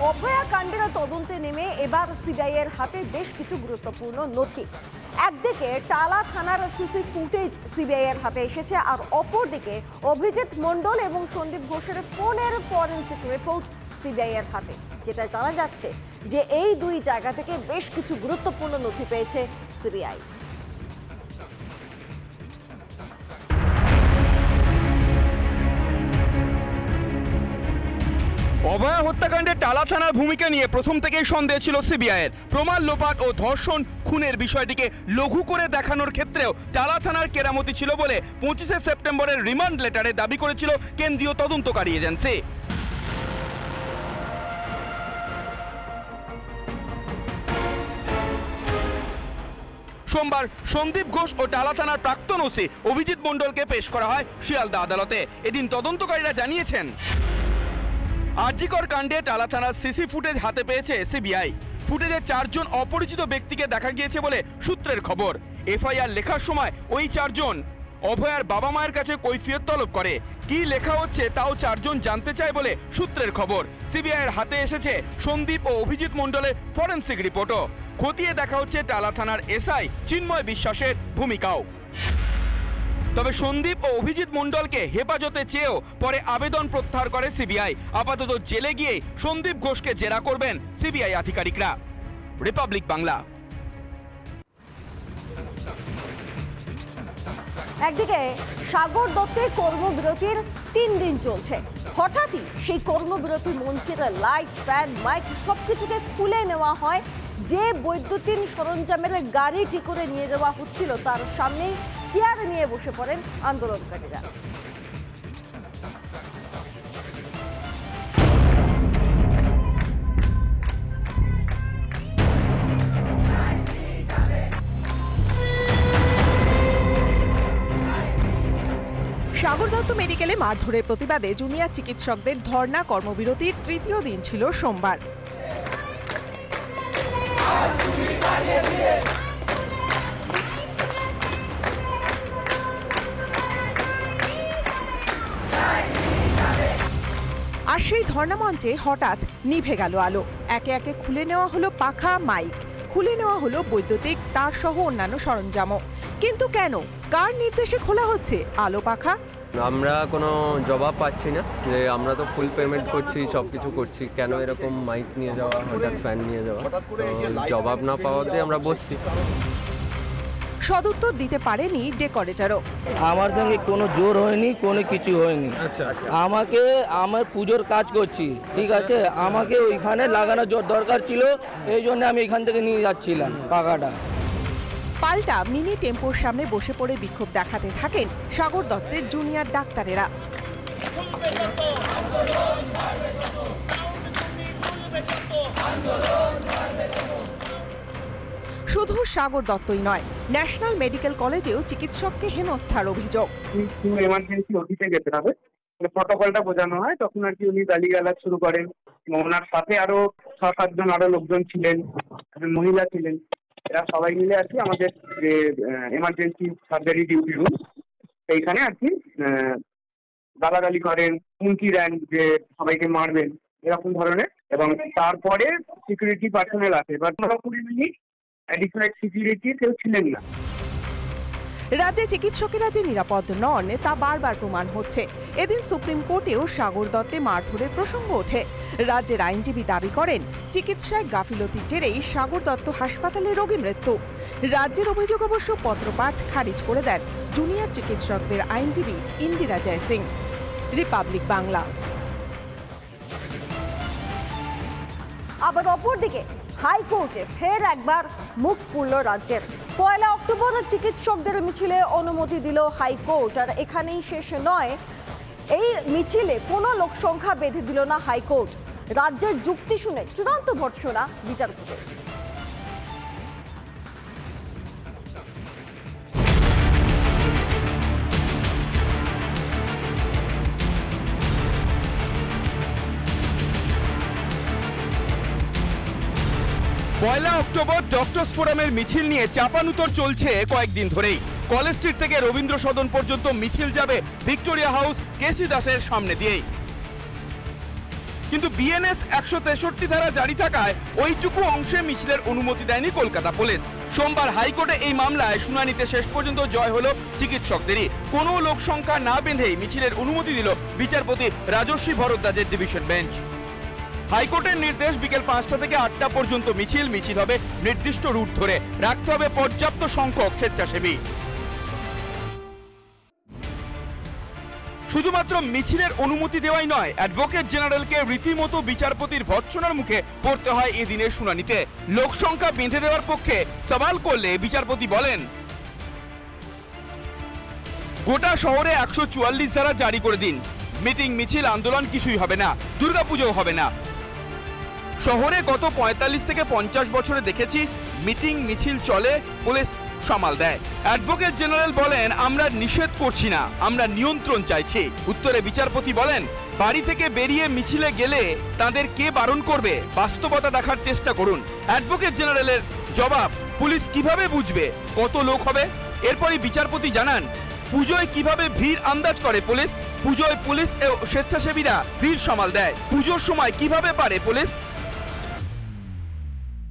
অভয়া কাণ্ডের তদন্তে নেমে এবার সিবিআইয়ের হাতে বেশ কিছু গুরুত্বপূর্ণ নথি। একদিকে টালা থানার সিসি ফুটেজ সিবিআইয়ের হাতে এসেছে, আর অপরদিকে অভিজিৎ মণ্ডল এবং সন্দীপ ঘোষের ফোনের ফরেনসিক রিপোর্ট সিবিআইয়ের হাতে, যেটা জানা যাচ্ছে যে এই দুই জায়গা থেকে বেশ কিছু গুরুত্বপূর্ণ নথি পেয়েছে সিবিআই। অভয়া হত্যাকাণ্ডে টালা থানার ভূমিকা নিয়ে প্রথম থেকেই সন্দেহ ছিল সিবিআইয়ের। প্রমাণ লোপাট ও ধর্ষণ খুনের বিষয়টিকে লঘু করে দেখানোর ক্ষেত্রেও টালা থানার কেরামতি ছিল বলে 25শে সেপ্টেম্বরের রিমান্ড লেটারে দাবি করেছিল কেন্দ্রীয় তদন্তকারী এজেন্সি। সোমবার সন্দীপ ঘোষ ও টালা থানার প্রাক্তন ওসি অভিজিৎ মণ্ডলকে পেশ করা হয় শিয়ালদা আদালতে। এদিন তদন্তকারীরা জানিয়েছেন, আরজিকর কাণ্ডে টালা থানার সিসি ফুটেজ হাতে পেয়েছে সিবিআই। ফুটেজে 4 জন অপরিচিত ব্যক্তিকে দেখা গিয়েছে বলে সূত্রের খবর। এফআইআর লেখার সময় ওই 4 জন অভয়ার বাবা মায়ের কাছে কৈফিয়ত তলব করে। কি লেখা হচ্ছে তাও 4 জন জানতে চায় বলে সূত্রের খবর। সিবিআইয়ের হাতে এসেছে সন্দীপ ও অভিজিৎ মণ্ডলের ফরেনসিক রিপোর্টও। খতিয়ে দেখা হচ্ছে টালা থানার এসআই চিন্ময় বিশ্বাসের ভূমিকাও। তবে সন্দীপ ও অভিজিৎ মণ্ডলকে হেফাজতে চেয়েও পরে আবেদন প্রত্যাহার করে সিবিআই। আপাতত জেলে গিয়ে সন্দীপ ঘোষকে জেরা করবেন সিবিআই আধিকারিকরা। রিপাবলিক বাংলা। একদিকে সাগর দত্তের কর্মবিরতির 3 দিন চলছে। হঠাৎই সেই কর্মবিরতি মঞ্চের লাইট, ফ্যান, মাইক সবকিছুকে খুলে নেওয়া হয়। যে বৈদ্যুতিন সরঞ্জামের গাড়ি ঠিক করে নিয়ে যাওয়া হচ্ছিল তার সামনেই চেয়ার নিয়ে বসে পড়েন আন্দোলনকারীরা। সাগর দত্ত মেডিকেলে মারধরের প্রতিবাদে জুনিয়র চিকিৎসকদের ধর্ণা কর্মবিরতির 3য় দিন ছিল সোমবার। আর সেই ধর্ণা মঞ্চে হঠাৎ নিভে গেল আলো। একে একে খুলে নেওয়া হলো পাখা, মাইক, খুলে নেওয়া হলো বৈদ্যুতিক তার সহ অন্যান্য সরঞ্জামও। কিন্তু কেন, কার নির্দেশে খোলা হচ্ছে আলো, পাখা? আমরা কোনো জবাব পাচ্ছি না যে আমরা তো ফুল পেমেন্ট করছি, সব কিছু করছি, কেন এরকম মাইক নিয়ে যাওয়া, হঠাৎ ফ্যান নিয়ে যাওয়া, জবাব না পাওয়াতে আমরা বসছি। সদুত্তর দিতে পারেনি ডেকোরেটরও। আমার সঙ্গে কোনো জোর হয়নি, কোনো কিছু হয়নি। আমার পুজোর কাজ করছি, ঠিক আছে, আমাকে ওইখানে লাগানো দরকার ছিল, এই জন্য আমি এখান থেকে নিয়ে যাচ্ছিলাম পাখাটা। পাল্টা মিনি টেম্পোর সামনে বসে পড়ে বিক্ষোভ দেখাতে থাকেন সাগর দত্তের জুনিয়র ডাক্তারেরা। শুধু সাগর দত্তই নয়, ন্যাশনাল মেডিকেল কলেজেও চিকিৎসককে হেনস্থার অভিযোগ। এমার্জেন্সি ওটিতে যেতে হবে, প্রটোকলটা বোঝানো হয়, তখন আর কি উনি গালিগালাজ শুরু করেন। ওনার সাথে আরো 6-7 জন আরো লোকজন ছিলেন, মহিলা ছিলেন। এরা সবাই মিলে আর কি আমাদের যে এমার্জেন্সি সার্জারি ডিউটি রুম, সেইখানে আর কি গালাগালি করেন, হুমকি দেন যে সবাইকে মারবেন, এরকম ধরনের। এবং তারপরে সিকিউরিটি পার্সোনেল আছে, বাট 15-20 মিনিট অ্যাডিশনাল সিকিউরিটি কেউ ছিলেন না। রাজ্যে চিকিৎসকেরা যে নিরাপদ নন তা বারবার প্রমাণ হচ্ছে। এদিন সুপ্রিম কোর্টেও সাগর দত্তে মারধরের প্রসঙ্গ ওঠে। রাজ্যের আইনজীবী দাবি করেন, চিকিৎসায় গাফিলতির জেরেই সাগর দত্ত হাসপাতালে রোগী মৃত্যু। রাজ্যের অভিযোগ অবশ্য পত্রপাঠ খারিজ করে দেন জুনিয়র চিকিৎসকদের আইনজীবী ইন্দিরা জয় সিং। রিপাবলিক বাংলা। আবার অপরদিকে হাইকোর্টে ফের একবার মুখ পুরল রাজ্যের। 1 অক্টোবর চিকিৎসকদের মিছিলে অনুমতি দিল হাইকোর্ট। আর এখানেই শেষ নয়, এই মিছিলে কোনো লোক সংখ্যা বেঁধে দিল না হাইকোর্ট। রাজ্যের যুক্তি শুনে চূড়ান্ত ভর্ৎসনা বিচারপতির। পয়লা অক্টোবর ডক্টরস ফোরামের মিছিল নিয়ে চাপানুতর চলছে কয়েকদিন ধরেই। কলেজ স্ট্রিট থেকে রবীন্দ্র সদন পর্যন্ত মিছিল যাবে ভিক্টোরিয়া হাউস, কেসি দাসের সামনে দিয়েই। কিন্তু বিএনএস 163 ধারা জারি থাকায় ওইটুকু অংশে মিছিলের অনুমতি দেয়নি কলকাতা পুলিশ। সোমবার হাইকোর্টে এই মামলায় শুনানিতে শেষ পর্যন্ত জয় হলো চিকিৎসকদেরই। কোনো লোক সংখ্যা না বেঁধেই মিছিলের অনুমতি দিল বিচারপতি রাজস্বী ভরদ্বাজের ডিভিশন বেঞ্চ। হাইকোর্টের নির্দেশ বিকেল 5টা থেকে 8টা পর্যন্ত মিছিল হবে নির্দিষ্ট রুট ধরে, রাখতে হবে পর্যাপ্ত সংখ্যক স্বেচ্ছাসেবী। শুধুমাত্র মিছিলের অনুমতি দেওয়াই নয়, অ্যাডভোকেট জেনারেলকে রীতিমতো বিচারপতির ভর্ৎসনার মুখে পড়তে হয় এই দিনের শুনানিতে। লোক সংখ্যা বেঁধে দেওয়ার পক্ষে সওয়াল করলে বিচারপতি বলেন, গোটা শহরে 144 ধারা জারি করে দিন, মিটিং মিছিল আন্দোলন কিছুই হবে না, দুর্গাপুজো হবে না। শহরে গত 45 থেকে 50 বছরে দেখেছি মিটিং মিছিল চলে, পুলিশ সামাল দেয়। অ্যাডভোকেট জেনারেল বলেন, আমরা নিষেধ করছি না, আমরা নিয়ন্ত্রণ চাইছি। উত্তরে বিচারপতি বলেন, বাড়ি থেকে বেরিয়ে মিছিলে গেলে তাদের কে বারণ করবে, বাস্তবতা দেখার চেষ্টা করুন। অ্যাডভোকেট জেনারেলের জবাব, পুলিশ কিভাবে বুঝবে কত লোক হবে? এরপরই বিচারপতি জানান, পুজোয় কিভাবে ভিড় আন্দাজ করে পুলিশ? পুজোয় পুলিশ ও স্বেচ্ছাসেবীরা ভিড় সামাল দেয়, পুজোর সময় কিভাবে পারে পুলিশ?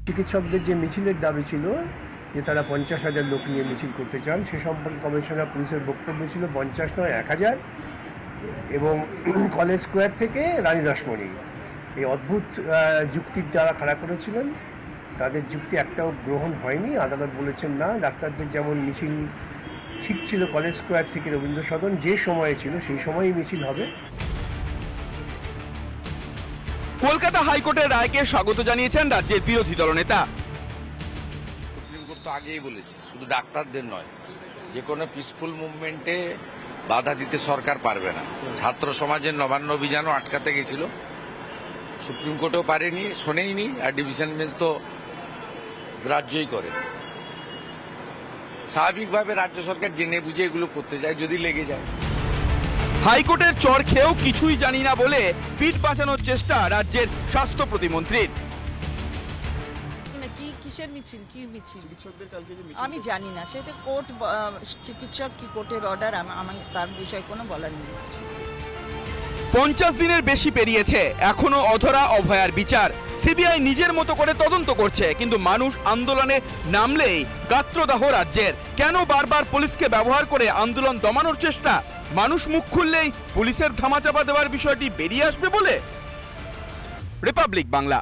চিকিৎসকদের যে মিছিলের দাবি ছিল যে তারা 50,000 লোক নিয়ে মিছিল করতে চান, সে সম্পর্কে কমিশনার পুলিশের বক্তব্য ছিল 50 নয় 1,000, এবং কলেজ স্কোয়ার থেকে রানী রাসমণি। এই অদ্ভুত যুক্তি যারা খাড়া করেছিলেন তাদের যুক্তি একটাও গ্রহণ হয়নি। আদালত বলেছেন না, ডাক্তারদের যেমন মিছিল ঠিক ছিল কলেজ স্কোয়ার থেকে রবীন্দ্র সদন যে সময়ে ছিল সেই সময়ই মিছিল হবে। কলকাতা হাইকোর্টের রায়কে স্বাগত জানিয়েছেন রাজ্যের বিরোধী দলনেতা। সুপ্রিম কোর্ট তো আগেই বলেছে, শুধু ডাক্তারদের নয়, যে কোনো পিসফুল মুভমেন্টে বাধা দিতে সরকার পারবে না। ছাত্র সমাজের নবান্ন অভিযানও আটকাতে গেছিল, সুপ্রিম কোর্টেও পারেনি, শোনেইনি, আর ডিভিশন বেঞ্চ তো গ্রাহ্যই করে। স্বাভাবিকভাবে রাজ্য সরকার জেনে বুঝে এগুলো করতে যায়, যদি লেগে যায়। হাইকোর্টের চর খেয়েও কিছুই জানি না বলে পিঠ বাঁচানোর চেষ্টা রাজ্যের স্বাস্থ্য প্রতিমন্ত্রীর। কি কিসের মিছিল, কি মিছিল আমি জানি না, সেটা কোর্ট চিকিৎসক কি কোর্টের অর্ডার, আমার তার বিষয়ে কোনো বলার নেই। 50 দিনের বেশি পেরিয়েছে, এখনো অধরা অভয়ার বিচার। সিবিআই নিজের মতো করে তদন্ত করছে, কিন্তু মানুষ আন্দোলনে নামলেই গাত্রদাহ রাজ্যের। কেন বারবার পুলিশকে ব্যবহার করে আন্দোলন দমানোর চেষ্টা? মানুষ মুখ খুললেই পুলিশের ধামাচাপা দেওয়ার বিষয়টি বেরিয়ে আসবে বলে। রিপাবলিক বাংলা।